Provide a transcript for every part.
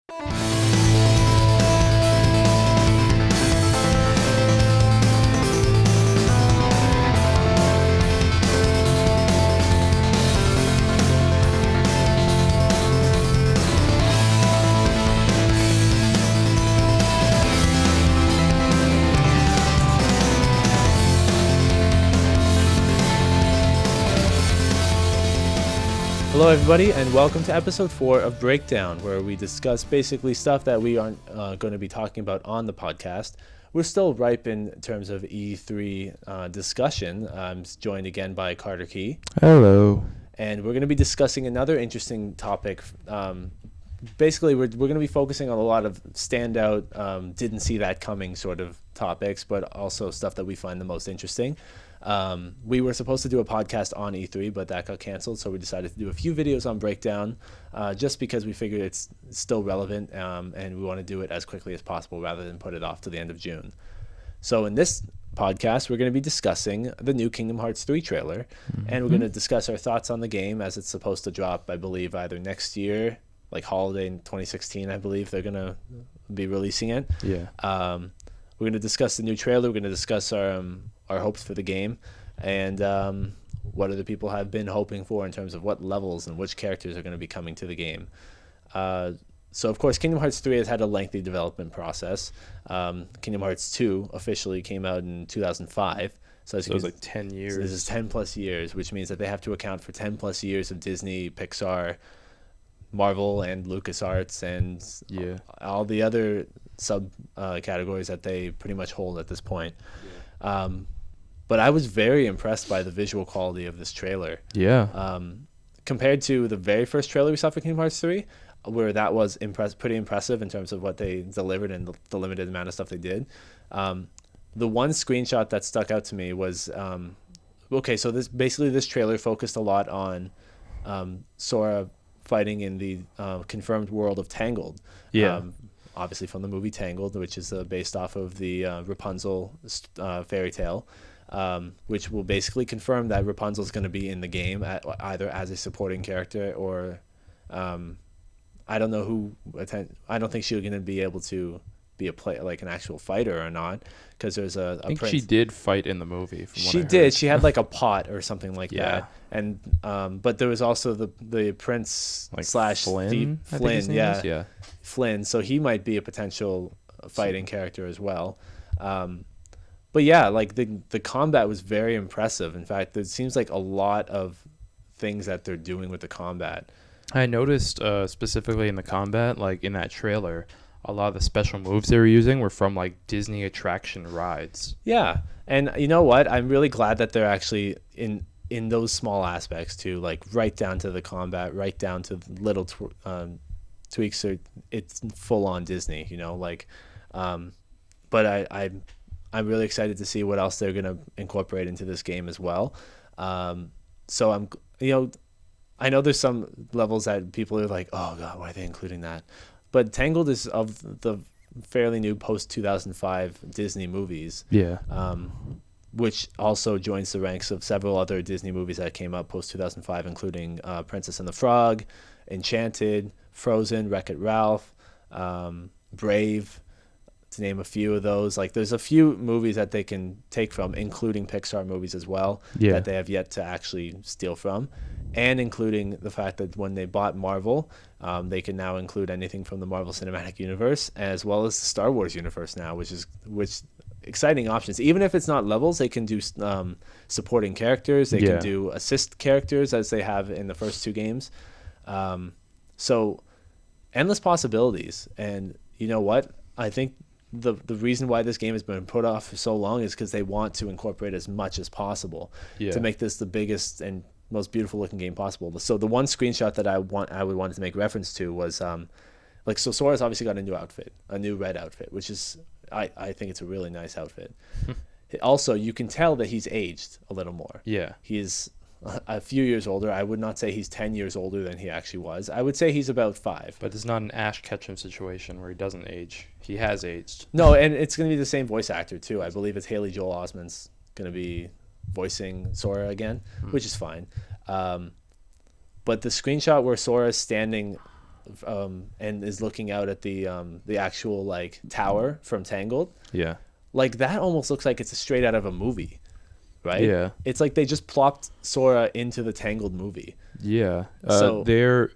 Hello everybody, and welcome to episode 4 of BreakDown, where we discuss basically stuff that we aren't going to be talking about on the podcast. We're still ripe in terms of E3 discussion. I'm joined again by Carter Key. Hello. And we're going to be discussing another interesting topic. Basically, we're going to be focusing on a lot of standout, didn't see that coming sort of topics, but also stuff that we find the most interesting. We were supposed to do a podcast on E3, but that got canceled, so we decided to do a few videos on BreakDown, just because we figured it's still relevant, and we want to do it as quickly as possible rather than put it off to the end of June. So in this podcast, we're going to be discussing the new Kingdom Hearts 3 trailer, and we're going to discuss our thoughts on the game as it's supposed to drop, I believe, either next year, like holiday in 2016, I believe they're going to be releasing it. Yeah. We're going to discuss the new trailer. We're going to discuss our hopes for the game, and what other people have been hoping for in terms of what levels and which characters are going to be coming to the game. So, of course, Kingdom Hearts 3 has had a lengthy development process. Kingdom Hearts 2 officially came out in 2005. So it was like 10 years. So this is 10 plus years, which means that they have to account for 10 plus years of Disney, Pixar, Marvel, and LucasArts, and all the other sub categories that they pretty much hold at this point. But I was very impressed by the visual quality of this trailer. Yeah. Compared to the very first trailer we saw for Kingdom Hearts 3, where that was pretty impressive in terms of what they delivered and the limited amount of stuff they did. The one screenshot that stuck out to me was, so this trailer focused a lot on Sora fighting in the confirmed world of Tangled. Yeah. Obviously from the movie Tangled, which is based off of the Rapunzel fairy tale, which will basically confirm that Rapunzel is going to be in the game either as a supporting character or I don't know who. I don't think she's going to be able to be like an actual fighter or not, because there's a I think prince. she did fight in the movie. She did. She had like a pot or something like that, and but there was also the prince like slash Flynn. Flynn, Yeah. Flynn. So he might be a potential fighting character as well. But yeah, like the combat was very impressive. In fact, it seems like a lot of things that they're doing with the combat. I noticed specifically in the combat, like in that trailer, a lot of the special moves they were using were from like Disney attraction rides. Yeah, and you know what? I'm really glad that they're actually in those small aspects too, like right down to the combat, right down to little tweaks. It's full on Disney, like. But I'm really excited to see what else they're gonna incorporate into this game as well. So I'm, I know there's some levels that people are like, oh god, why are they including that? But Tangled is of the fairly new post-2005 Disney movies. Yeah. Which also joins the ranks of several other Disney movies that came up post-2005, including Princess and the Frog, Enchanted, Frozen, Wreck-It Ralph, Brave, to name a few of those. Like, there's a few movies that they can take from, including Pixar movies as well, that they have yet to actually steal from. And including the fact that when they bought Marvel, they can now include anything from the Marvel Cinematic Universe, as well as the Star Wars universe now, which exciting options. Even if it's not levels, they can do supporting characters. They can do assist characters, as they have in the first two games. So endless possibilities. And you know what? I think the reason why this game has been put off for so long is because they want to incorporate as much as possible to make this the biggest and most beautiful looking game possible. So the one screenshot that I wanted to make reference to was so Sora's obviously got a new outfit, a new red outfit, which is I think it's a really nice outfit. Also, you can tell that he's aged a little more. Yeah. He's a few years older. I would not say he's 10 years older than he actually was. I would say he's about 5. But it's not an Ash Ketchum situation where he doesn't age. He has aged. No, and it's going to be the same voice actor too. I believe it's Haley Joel Osment's going to be voicing Sora again, which is fine. But the screenshot where Sora is standing and is looking out at the actual like tower from Tangled. Yeah. Like that almost looks like it's straight out of a movie, right? Yeah. It's like they just plopped Sora into the Tangled movie. Yeah. So they're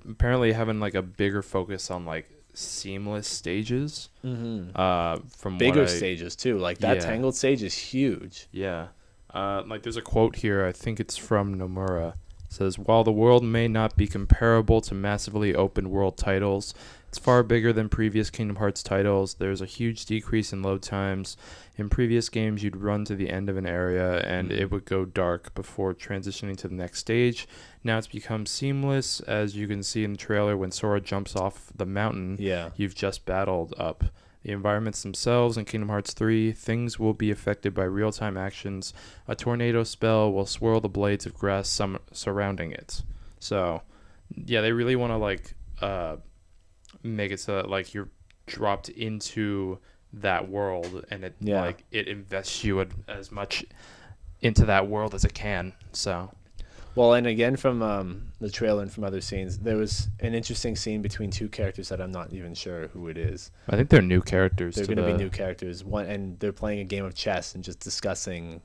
apparently having like a bigger focus on like seamless stages. From bigger stages too. Like that Yeah. Tangled stage is huge. Yeah. Like there's a quote here, I think it's from Nomura. It says, "While the world may not be comparable to massively open world titles, it's far bigger than previous Kingdom Hearts titles. There's a huge decrease in load times. In previous games, you'd run to the end of an area and it would go dark before transitioning to the next stage. Now it's become seamless, as you can see in the trailer when Sora jumps off the mountain Yeah. you've just battled up. The environments themselves in Kingdom Hearts 3, things will be affected by real-time actions. A tornado spell will swirl the blades of grass surrounding it." So, yeah, they really want to like make it so that like you're dropped into that world, and it like it invests you as much into that world as it can. So, well, and again from the trailer and from other scenes, there was an interesting scene between two characters that I'm not even sure who it is. I think they're new characters. They're going to be new characters. One, and they're playing a game of chess and just discussing,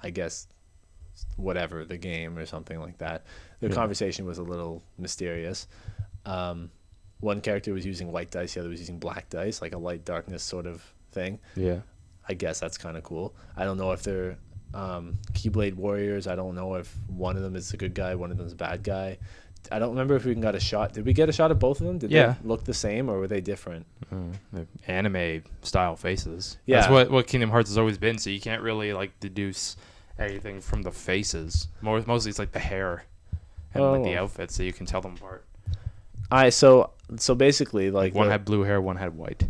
I guess, whatever the game or something like that. Their conversation was a little mysterious. One character was using white dice, the other was using black dice, like a light darkness sort of thing. Yeah. I guess that's kind of cool. I don't know if they're Keyblade warriors. I don't know if one of them is a good guy, one of them is a bad guy. I don't remember if we got a shot. Did we get a shot of both of them? Did they look the same, or were they different? They're anime style faces. Yeah. That's what Kingdom Hearts has always been, so you can't really like deduce anything from the faces. Mostly it's like the hair and like the outfits, so you can tell them apart. So basically, like one had blue hair, one had white.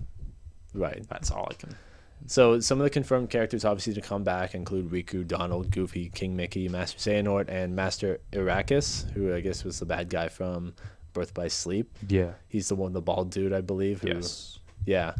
Right. That's all I can. So some of the confirmed characters obviously to come back include Riku, Donald, Goofy, King Mickey, Master Xehanort, and Master Arrakis, who I guess was the bad guy from Birth by Sleep. Yeah. He's the bald dude, I believe. Yes. Yeah.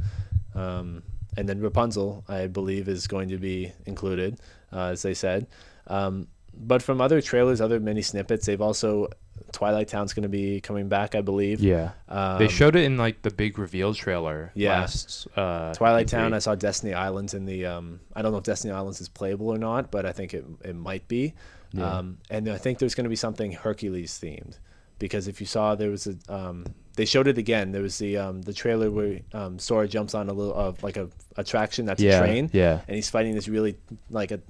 And then Rapunzel, I believe, is going to be included, as they said. But from other trailers, other mini snippets, they've also... Twilight Town's going to be coming back, I believe. Yeah. They showed it in like the big reveal trailer. Yeah. Last, Twilight Town, I saw Destiny Islands in the... I don't know if Destiny Islands is playable or not, but I think it might be. Yeah. And I think there's going to be something Hercules themed. Because if you saw, there was a... they showed it again. There was the trailer where Sora jumps on a little... like a attraction that's a train. Yeah. And he's fighting this really... like a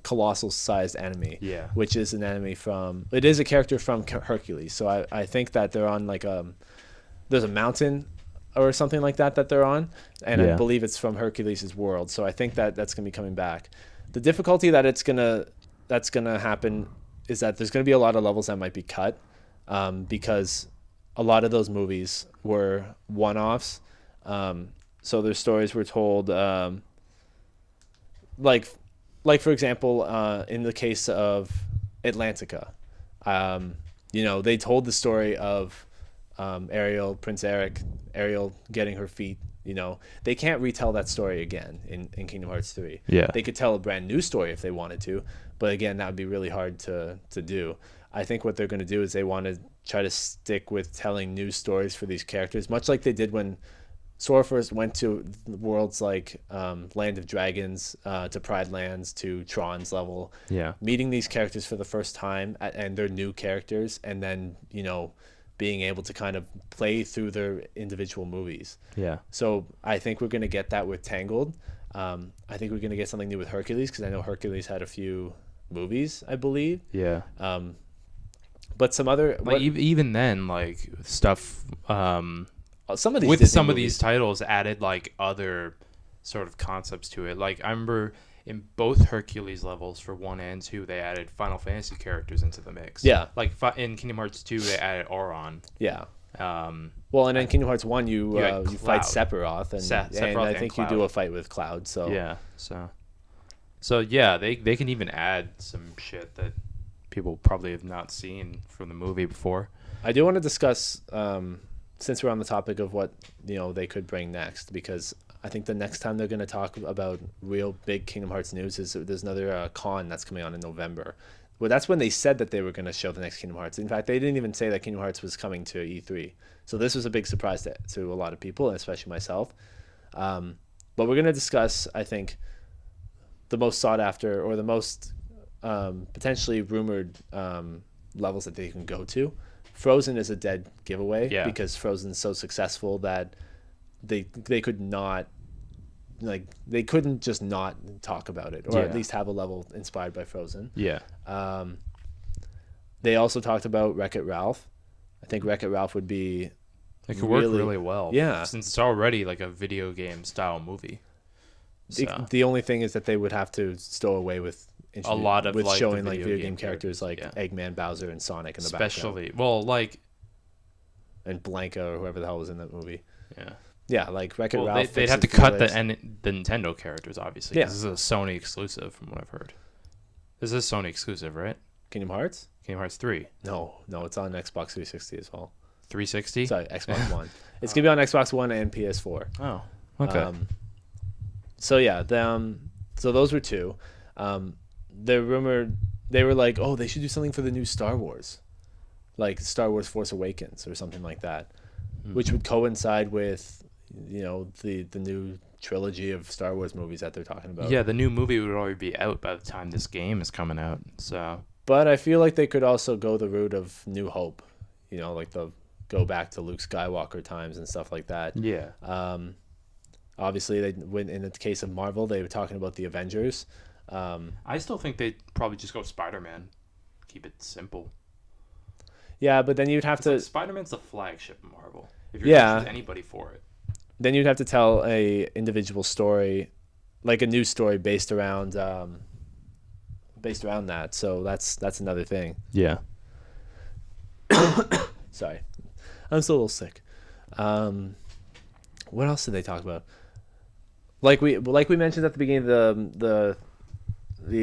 colossal sized enemy, which is an enemy from... It is a character from Hercules. So I think that they're on like there's a mountain or something like that they're on, and I believe it's from Hercules' world. So I think that's gonna be coming back. The difficulty that's gonna happen is that there's gonna be a lot of levels that might be cut, because a lot of those movies were one-offs. So their stories were told like for example, in the case of Atlantica, they told the story of Ariel, Prince Ariel getting her feet. They can't retell that story again in Kingdom Hearts 3. Yeah. They could tell a brand new story if they wanted to, but again, that would be really hard to do. I think what they're going to do is they want to try to stick with telling new stories for these characters, much like they did when Sora first went to the worlds like Land of Dragons, to Pride Lands, to Tron's level. Yeah. Meeting these characters for the first time, and they're new characters, and then, being able to kind of play through their individual movies. Yeah. So I think we're going to get that with Tangled. I think we're going to get something new with Hercules, because I know Hercules had a few movies, I believe. Yeah. But some other... even then, like, stuff... some of these with Disney some movies, of these titles added like other sort of concepts to it. Like I remember in both Hercules levels for 1 and 2, they added Final Fantasy characters into the mix. Yeah. Like in Kingdom Hearts 2, they added Auron. Yeah. Well, and in Kingdom Hearts 1, you fight Sephiroth, and I think you do a fight with Cloud. So yeah. So yeah, they can even add some shit that people probably have not seen from the movie before. I do want to discuss. Since we're on the topic of what they could bring next, because I think the next time they're going to talk about real big Kingdom Hearts news is there's another con that's coming on in November. Well, that's when they said that they were going to show the next Kingdom Hearts. In fact, they didn't even say that Kingdom Hearts was coming to E3. So this was a big surprise to a lot of people, and especially myself. But we're going to discuss, I think, the most sought after or the most potentially rumored levels that they can go to. Frozen is a dead giveaway because Frozen's so successful that they could not, like, they couldn't just not talk about it, or at least have a level inspired by Frozen. Yeah. They also talked about Wreck-It Ralph. I think Wreck-It Ralph would be it could work really well. Yeah, since it's already like a video game style movie. So. The only thing is that they would have to stow away with a lot of like showing like video game characters like Eggman, Bowser, and Sonic in the background. Especially, well, like, and Blanca or whoever the hell was in that movie. Yeah, like Wreck-It Ralph. They'd have to cut the Nintendo characters, obviously. Yeah, this is a Sony exclusive, from what I've heard. This is Sony exclusive, right? Kingdom Hearts. Kingdom Hearts 3. No, it's on Xbox 360 as well. 360. Sorry, Xbox One. It's gonna be on Xbox One and PS4. Oh, okay. So yeah, so those were two. They're rumored. They were like, oh, they should do something for the new Star Wars, like Star Wars Force Awakens or something like that, which would coincide with, you know, the new trilogy of Star Wars movies that they're talking about. Yeah, the new movie would already be out by the time this game is coming out. So, but I feel like they could also go the route of New Hope, you know, like they'll go back to Luke Skywalker times and stuff like that. Yeah. Obviously, they went in the case of Marvel. They were talking about the Avengers. I still think they'd probably just go Spider-Man. Keep it simple. Yeah, but then you'd have to. Like Spider-Man's the flagship of Marvel. If you're going to choose anybody for it, then you'd have to tell a individual story, like a new story based around that. So that's another thing. Yeah. Sorry, I'm still a little sick. What else did they talk about? Like we mentioned at the beginning of the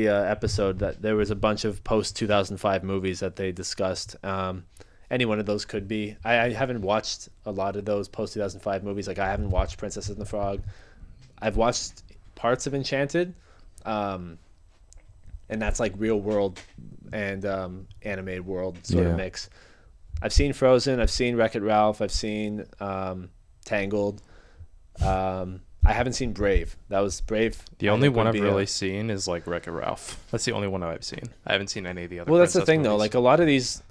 episode, that there was a bunch of post 2005 movies that they discussed. Any one of those could be. I haven't watched a lot of those post 2005 movies. Like I haven't watched Princess and the Frog. I've watched parts of Enchanted, and that's like real world and animated world sort of mix. I've seen Frozen. I've seen Wreck-It Ralph. I've seen Tangled. I haven't seen Brave. That was Brave. The only one I've really seen is like Wreck-It Ralph. That's the only one I've seen. I haven't seen any of the other. Well, that's the thing movies. though. Like a lot of these,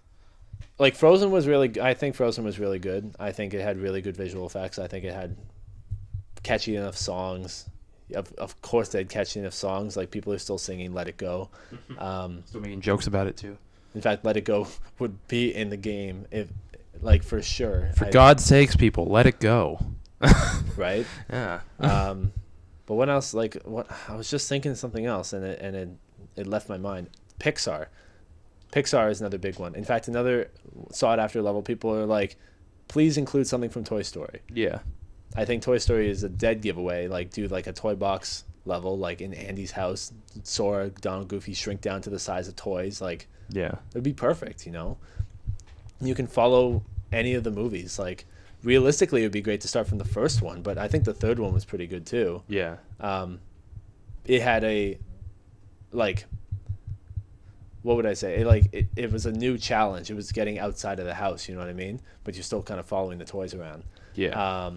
like Frozen was really. I think Frozen was really good. I think it had really good visual effects. I think it had catchy enough songs. Of course, they had catchy enough songs. Like people are still singing "Let It Go." Still making jokes about it too. In fact, "Let It Go" would be in the game if, like, for sure. For God's sakes, people, let it go. Right? Yeah. But what else? Like, what I was just thinking of something else, and it left my mind. Pixar is another big one. In fact, another sought after level. People are like, please include something from Toy Story. Yeah. I think Toy Story is a dead giveaway. Like, do like a toy box level, like in Andy's house. Sora, Donald, Goofy shrink down to the size of toys. Like, yeah, it'd be perfect. You know, you can follow any of the movies. Like, realistically, it would be great to start from the first one, but I think the third one was pretty good too. Yeah. It had a, like, what would I say? It was a new challenge. It was getting outside of the house, you know what I mean? But you're still kind of following the toys around. Yeah.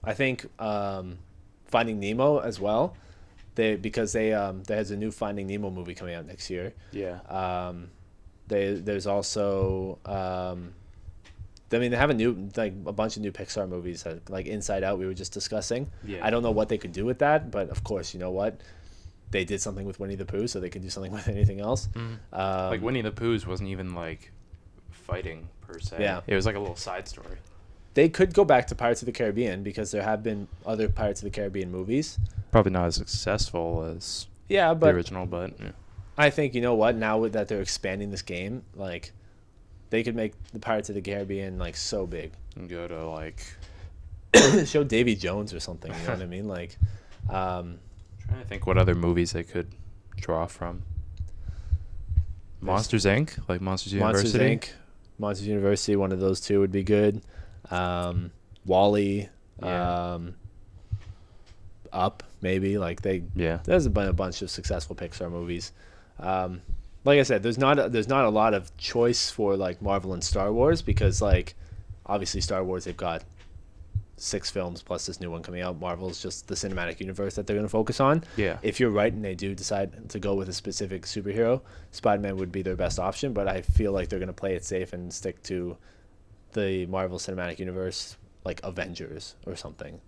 I think Finding Nemo as well. Because there's a new Finding Nemo movie coming out next year. Yeah. There's also they have a bunch of new Pixar movies that, like Inside Out we were just discussing. Yeah. I don't know what they could do with that, but of course, you know what? They did something with Winnie the Pooh, so they can do something with anything else. Like Winnie the Pooh's wasn't even like fighting per se. Yeah. It was like a little side story. They could go back to Pirates of the Caribbean because there have been other Pirates of the Caribbean movies. Probably not as successful as the original, but yeah. I think, you know what, now that they're expanding this game, like, they could make the Pirates of the Caribbean like so big and go to like show Davy Jones or something, you know what I mean? Like, trying to think what other movies they could draw from. Monsters Inc., like Monsters University. Monsters University, one of those two would be good. WALL-E, Yeah. Up, maybe. Like, there's been a bunch of successful Pixar movies. like I said, there's not a lot of choice for like Marvel and Star Wars, because like obviously Star Wars, they've got 6 films plus this new one coming out. Marvel's just the cinematic universe that they're going to focus on. Yeah. If you're right and they do decide to go with a specific superhero, Spider-Man would be their best option, but I feel like they're going to play it safe and stick to the Marvel Cinematic Universe, like Avengers or something.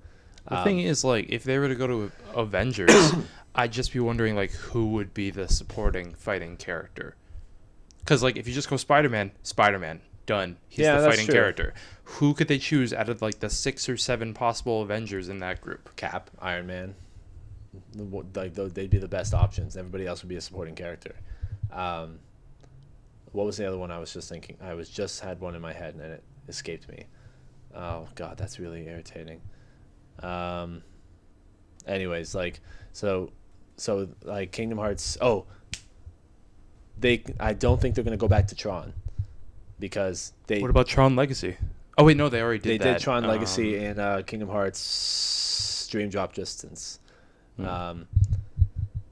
The thing is, like, if they were to go to Avengers, I'd just be wondering, like, who would be the supporting fighting character? Because, like, if you just go Spider-Man, done. He's the fighting character. Who could they choose out of, like, the 6 or 7 possible Avengers in that group? Cap, Iron Man. Like, they'd be the best options. Everybody else would be a supporting character. What was the other one I was just thinking? I just had one in my head and it escaped me. Oh, God, that's really irritating. Anyways, like, so like Kingdom Hearts. Oh, I don't think they're gonna go back to Tron, because they. What about Tron Legacy? Oh wait, no, they already did that. They did Tron Legacy and Kingdom Hearts Dream Drop Distance, and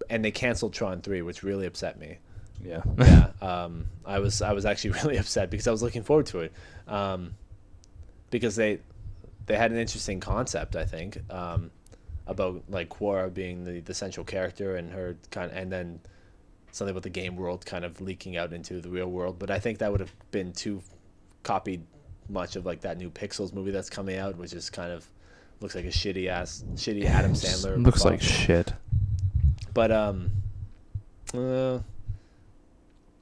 they canceled Tron 3, which really upset me. Yeah. Yeah. I was actually really upset because I was looking forward to it, because they had an interesting concept, I think, about like Quora being the central character and her and then something about the game world kind of leaking out into the real world. But I think that would have been too copied much of like that new Pixels movie that's coming out, which is kind of looks like a shitty Adam Sandler. Looks like shit. But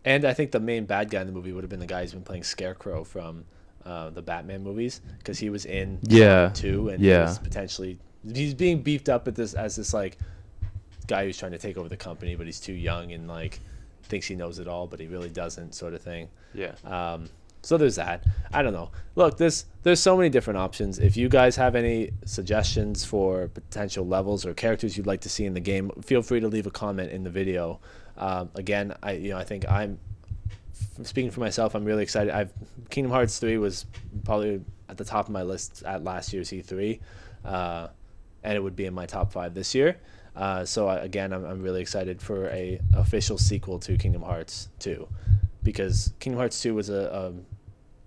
and I think the main bad guy in the movie would have been the guy who's been playing Scarecrow from the Batman movies, because he was in 2, and he's being beefed up as this like guy who's trying to take over the company, but he's too young and like thinks he knows it all, but he really doesn't, sort of thing. Yeah. So there's that. I don't know. Look, there's so many different options. If you guys have any suggestions for potential levels or characters you'd like to see in the game, feel free to leave a comment in the video. Again, I think I'm speaking for myself. I'm really excited. Kingdom Hearts 3 was probably at the top of my list at last year's E3, and it would be in my top 5 this year. So again, I'm really excited for a official sequel to Kingdom Hearts 2, because Kingdom Hearts 2 was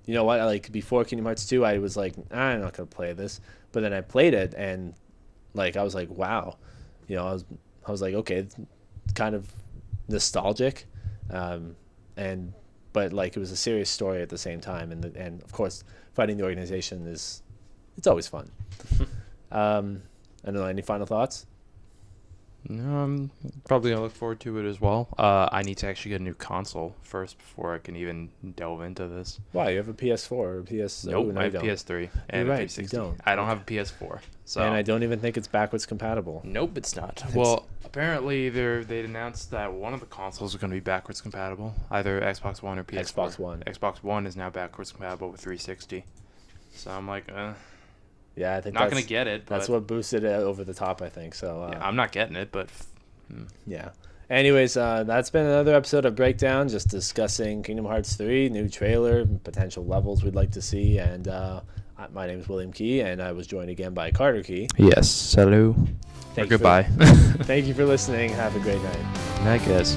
you know what, like before Kingdom Hearts 2, I was like, I'm not gonna play this, but then I played it and like I was like, wow, you know, I was like, okay, it's kind of nostalgic, but like it was a serious story at the same time, and of course fighting the organization it's always fun. I don't know, any final thoughts? No, I'm probably gonna look forward to it as well. I need to actually get a new console first before I can even delve into this. Wow, you have a PS4 or PS? Nope, no, I have PS3 and You're a right, 360. you don't. I don't have a PS4, so and I don't even think it's backwards compatible. Nope, it's not. Well, apparently they announced that one of the consoles is going to be backwards compatible, either Xbox One or PS4. Xbox One. Xbox One is now backwards compatible with 360. So I'm like, yeah, I think not going to get it. That's what boosted it over the top, I think. So yeah, I'm not getting it, but yeah. Anyways, that's been another episode of Breakdown, just discussing Kingdom Hearts 3, new trailer, potential levels we'd like to see, and my name is William Key, and I was joined again by Carter Key. Yes, hello. Goodbye. Thank you for listening. Have a great night. Night, guys.